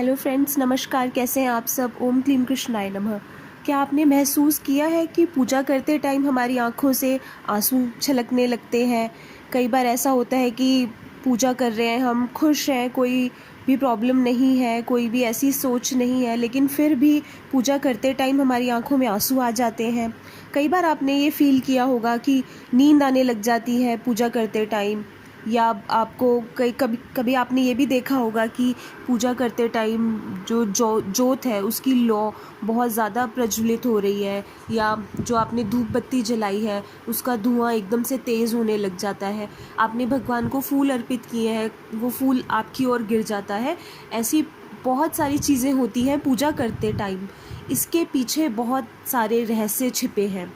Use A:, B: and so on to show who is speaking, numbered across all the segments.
A: Hello friends, नमस्कार। कैसे हैं आप सब? ओम क्लीम कृष्णाय नमः। क्या आपने महसूस किया है कि पूजा करते टाइम हमारी आंखों से आंसू छलकने लगते हैं? कई बार ऐसा होता है कि पूजा कर रहे हैं, हम खुश हैं, कोई भी प्रॉब्लम नहीं है, कोई भी ऐसी सोच नहीं है, लेकिन फिर भी पूजा करते टाइम हमारी आंखों में आंसू आ जाते हैं। कई बार आपने ये फील किया होगा कि नींद आने लग जाती है पूजा करते टाइम, या आपको कई कभी कभी आपने ये भी देखा होगा कि पूजा करते टाइम जो जोत है उसकी लौ बहुत ज़्यादा प्रज्वलित हो रही है, या जो आपने धूप बत्ती जलाई है उसका धुआं एकदम से तेज़ होने लग जाता है। आपने भगवान को फूल अर्पित किए हैं, वो फूल आपकी ओर गिर जाता है। ऐसी बहुत सारी चीज़ें होती हैं पूजा करते टाइम। इसके पीछे बहुत सारे रहस्य छिपे हैं।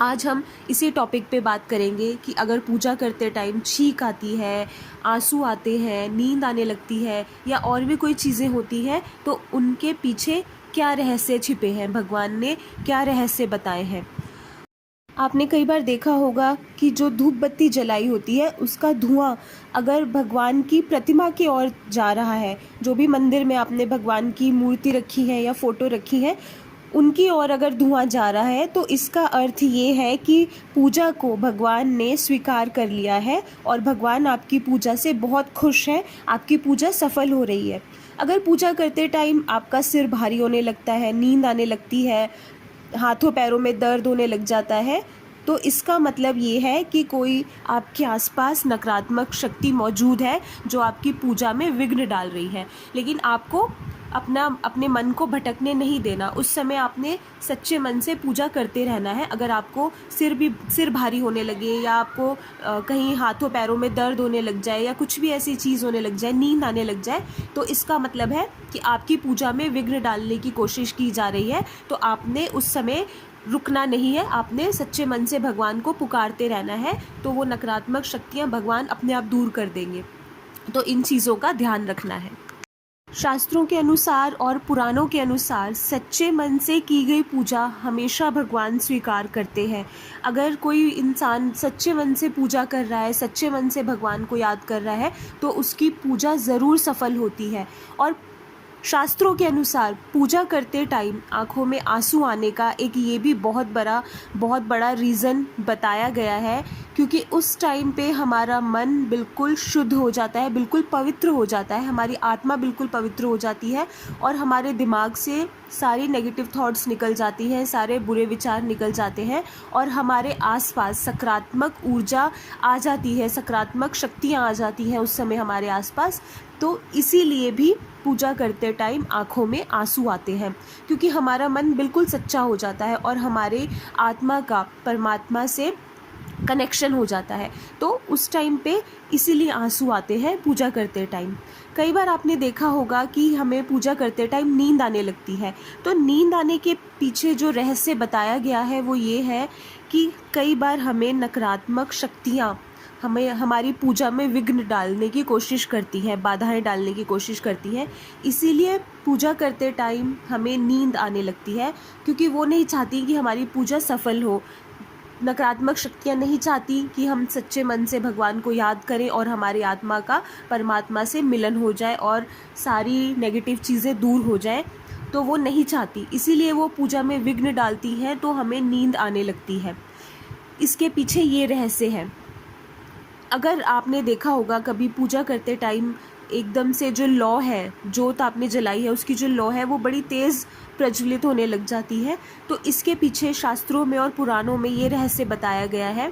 A: आज हम इसी टॉपिक पे बात करेंगे कि अगर पूजा करते टाइम छींक आती है, आंसू आते हैं, नींद आने लगती है, या और भी कोई चीज़ें होती हैं, तो उनके पीछे क्या रहस्य छिपे हैं, भगवान ने क्या रहस्य बताए हैं। आपने कई बार देखा होगा कि जो धूप बत्ती जलाई होती है उसका धुआं अगर भगवान की प्रतिमा की ओर जा रहा है, जो भी मंदिर में आपने भगवान की मूर्ति रखी है या फ़ोटो रखी है उनकी ओर अगर धुआं जा रहा है, तो इसका अर्थ ये है कि पूजा को भगवान ने स्वीकार कर लिया है और भगवान आपकी पूजा से बहुत खुश है, आपकी पूजा सफल हो रही है। अगर पूजा करते टाइम आपका सिर भारी होने लगता है, नींद आने लगती है, हाथों पैरों में दर्द होने लग जाता है, तो इसका मतलब ये है कि कोई आपके आसपास नकारात्मक शक्ति मौजूद है जो आपकी पूजा में विघ्न डाल रही है। लेकिन आपको अपने मन को भटकने नहीं देना। उस समय आपने सच्चे मन से पूजा करते रहना है। अगर आपको सिर भारी होने लगे, या आपको कहीं हाथों पैरों में दर्द होने लग जाए, या कुछ भी ऐसी चीज़ होने लग जाए, नींद आने लग जाए, तो इसका मतलब है कि आपकी पूजा में विघ्न डालने की कोशिश की जा रही है। तो आपने उस समय रुकना नहीं है, आपने सच्चे मन से भगवान को पुकारते रहना है, तो वो नकारात्मक शक्तियाँ भगवान अपने आप दूर कर देंगे। तो इन चीज़ों का ध्यान रखना है। शास्त्रों के अनुसार और पुराणों के अनुसार सच्चे मन से की गई पूजा हमेशा भगवान स्वीकार करते हैं। अगर कोई इंसान सच्चे मन से पूजा कर रहा है, सच्चे मन से भगवान को याद कर रहा है, तो उसकी पूजा ज़रूर सफल होती है। और शास्त्रों के अनुसार पूजा करते टाइम आँखों में आंसू आने का एक ये भी बहुत बड़ा रीज़न बताया गया है, क्योंकि उस टाइम पे हमारा मन बिल्कुल शुद्ध हो जाता है, बिल्कुल पवित्र हो जाता है, हमारी आत्मा बिल्कुल पवित्र हो जाती है, और हमारे दिमाग से सारी नेगेटिव थॉट्स निकल जाती हैं, सारे बुरे विचार निकल जाते हैं, और हमारे आसपास सकारात्मक ऊर्जा आ जाती है, सकारात्मक शक्तियाँ आ जाती हैं उस समय हमारे आसपास। तो इसीलिए भी पूजा करते टाइम आँखों में आंसू आते हैं, क्योंकि हमारा मन बिल्कुल सच्चा हो जाता है और हमारे आत्मा का परमात्मा से कनेक्शन हो जाता है। तो उस टाइम पे इसीलिए आंसू आते हैं पूजा करते टाइम। कई बार आपने देखा होगा कि हमें पूजा करते टाइम नींद आने लगती है। तो नींद आने के पीछे जो रहस्य बताया गया है वो ये है कि कई बार हमें नकारात्मक शक्तियाँ हमें हमारी पूजा में विघ्न डालने की कोशिश करती हैं, बाधाएं डालने की कोशिश करती हैं। इसीलिए पूजा करते टाइम हमें नींद आने लगती है, क्योंकि वो नहीं चाहती कि हमारी पूजा सफल हो। नकारात्मक शक्तियाँ नहीं चाहती कि हम सच्चे मन से भगवान को याद करें और हमारी आत्मा का परमात्मा से मिलन हो जाए और सारी नेगेटिव चीज़ें दूर हो जाए। तो वो नहीं चाहती, इसीलिए वो पूजा में विघ्न डालती हैं, तो हमें नींद आने लगती है। इसके पीछे ये रहस्य है। अगर आपने देखा होगा कभी पूजा करते टाइम एकदम से जो लौ है, जोत आपने जलाई है, उसकी जो लौ है वो बड़ी तेज़ प्रज्वलित होने लग जाती है। तो इसके पीछे शास्त्रों में और पुराणों में ये रहस्य बताया गया है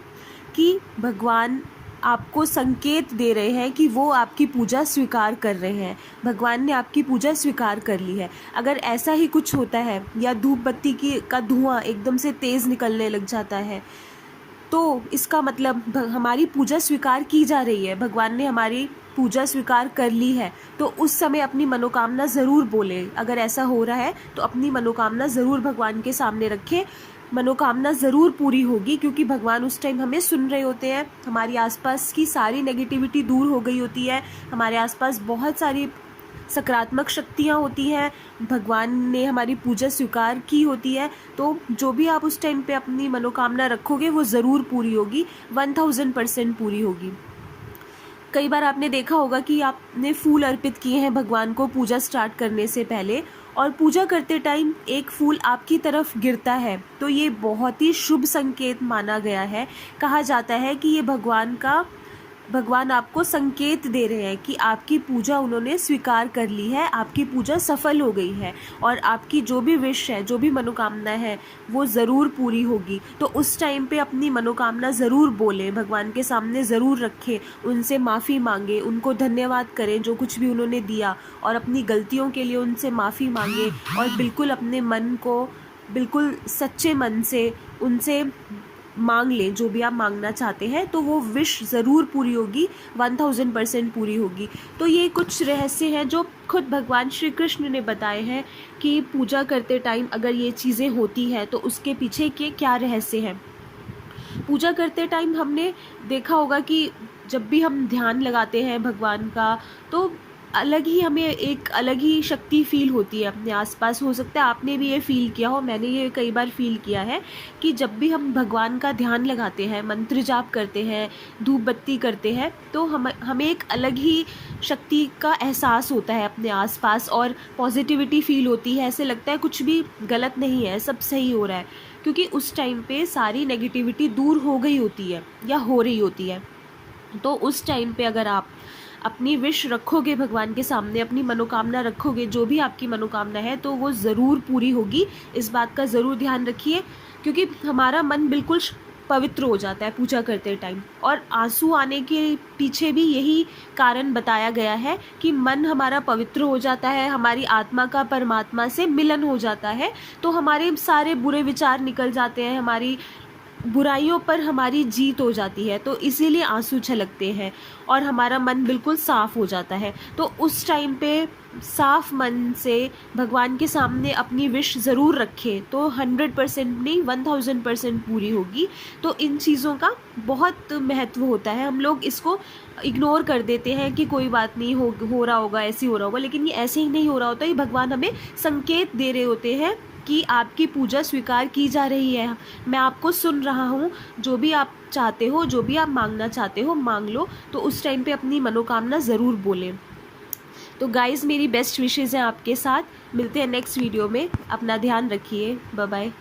A: कि भगवान आपको संकेत दे रहे हैं कि वो आपकी पूजा स्वीकार कर रहे हैं, भगवान ने आपकी पूजा स्वीकार कर ली है। अगर ऐसा ही कुछ होता है, या धूप बत्ती का धुआं एकदम से तेज़ निकलने लग जाता है, तो इसका मतलब हमारी पूजा स्वीकार की जा रही है, भगवान ने हमारी पूजा स्वीकार कर ली है। तो उस समय अपनी मनोकामना ज़रूर बोलें। अगर ऐसा हो रहा है तो अपनी मनोकामना ज़रूर भगवान के सामने रखें, मनोकामना ज़रूर पूरी होगी, क्योंकि भगवान उस टाइम हमें सुन रहे होते हैं। हमारी आसपास की सारी नेगेटिविटी दूर हो गई होती है, हमारे आसपास बहुत सारी सकारात्मक शक्तियाँ होती हैं, भगवान ने हमारी पूजा स्वीकार की होती है। तो जो भी आप उस टाइम पे अपनी मनोकामना रखोगे वो ज़रूर पूरी होगी, 1000% पूरी होगी। कई बार आपने देखा होगा कि आपने फूल अर्पित किए हैं भगवान को पूजा स्टार्ट करने से पहले, और पूजा करते टाइम एक फूल आपकी तरफ गिरता है, तो ये बहुत ही शुभ संकेत माना गया है। कहा जाता है कि ये भगवान आपको संकेत दे रहे हैं कि आपकी पूजा उन्होंने स्वीकार कर ली है, आपकी पूजा सफल हो गई है, और आपकी जो भी विश है, जो भी मनोकामना है, वो ज़रूर पूरी होगी। तो उस टाइम पे अपनी मनोकामना ज़रूर बोलें, भगवान के सामने ज़रूर रखें, उनसे माफ़ी मांगें, उनको धन्यवाद करें जो कुछ भी उन्होंने दिया, और अपनी गलतियों के लिए उनसे माफ़ी मांगें, और बिल्कुल अपने मन को बिल्कुल सच्चे मन से उनसे मांग लें जो भी आप मांगना चाहते हैं, तो वो विश ज़रूर पूरी होगी, 1000% पूरी होगी। तो ये कुछ रहस्य हैं जो खुद भगवान श्री कृष्ण ने बताए हैं कि पूजा करते टाइम अगर ये चीज़ें होती हैं तो उसके पीछे के क्या रहस्य हैं। पूजा करते टाइम हमने देखा होगा कि जब भी हम ध्यान लगाते हैं भगवान का, तो हमें एक अलग ही शक्ति फील होती है अपने आसपास। हो सकता है आपने भी ये फील किया हो, मैंने ये कई बार फील किया है कि जब भी हम भगवान का ध्यान लगाते हैं, मंत्र जाप करते हैं, धूप बत्ती करते हैं, तो हमें एक अलग ही शक्ति का एहसास होता है अपने आसपास, और पॉजिटिविटी फील होती है। ऐसे लगता है कुछ भी गलत नहीं है, सब सही हो रहा है, क्योंकि उस टाइम पे सारी नेगेटिविटी दूर हो गई होती है या हो रही होती है। तो उस टाइम पे अगर आप अपनी विश रखोगे भगवान के सामने, अपनी मनोकामना रखोगे, जो भी आपकी मनोकामना है, तो वो ज़रूर पूरी होगी। इस बात का ज़रूर ध्यान रखिए, क्योंकि हमारा मन बिल्कुल पवित्र हो जाता है पूजा करते टाइम। और आंसू आने के पीछे भी यही कारण बताया गया है कि मन हमारा पवित्र हो जाता है, हमारी आत्मा का परमात्मा से मिलन हो जाता है, तो हमारे सारे बुरे विचार निकल जाते हैं, हमारी बुराइयों पर हमारी जीत हो जाती है, तो इसीलिए आंसू छलकते हैं और हमारा मन बिल्कुल साफ़ हो जाता है। तो उस टाइम पे साफ़ मन से भगवान के सामने अपनी विश ज़रूर रखें, तो 100% नहीं 1000% पूरी होगी। तो इन चीज़ों का बहुत महत्व होता है। हम लोग इसको इग्नोर कर देते हैं कि कोई बात नहीं, हो रहा होगा, ऐसे ही हो रहा होगा, लेकिन ये ऐसे ही नहीं हो रहा होता। ये भगवान हमें संकेत दे रहे होते हैं कि आपकी पूजा स्वीकार की जा रही है, मैं आपको सुन रहा हूँ, जो भी आप चाहते हो, जो भी आप मांगना चाहते हो, मांग लो। तो उस टाइम पे अपनी मनोकामना ज़रूर बोलें। तो गाइज़, मेरी बेस्ट विशेज़ हैं आपके साथ। मिलते हैं नेक्स्ट वीडियो में। अपना ध्यान रखिए। Bye bye.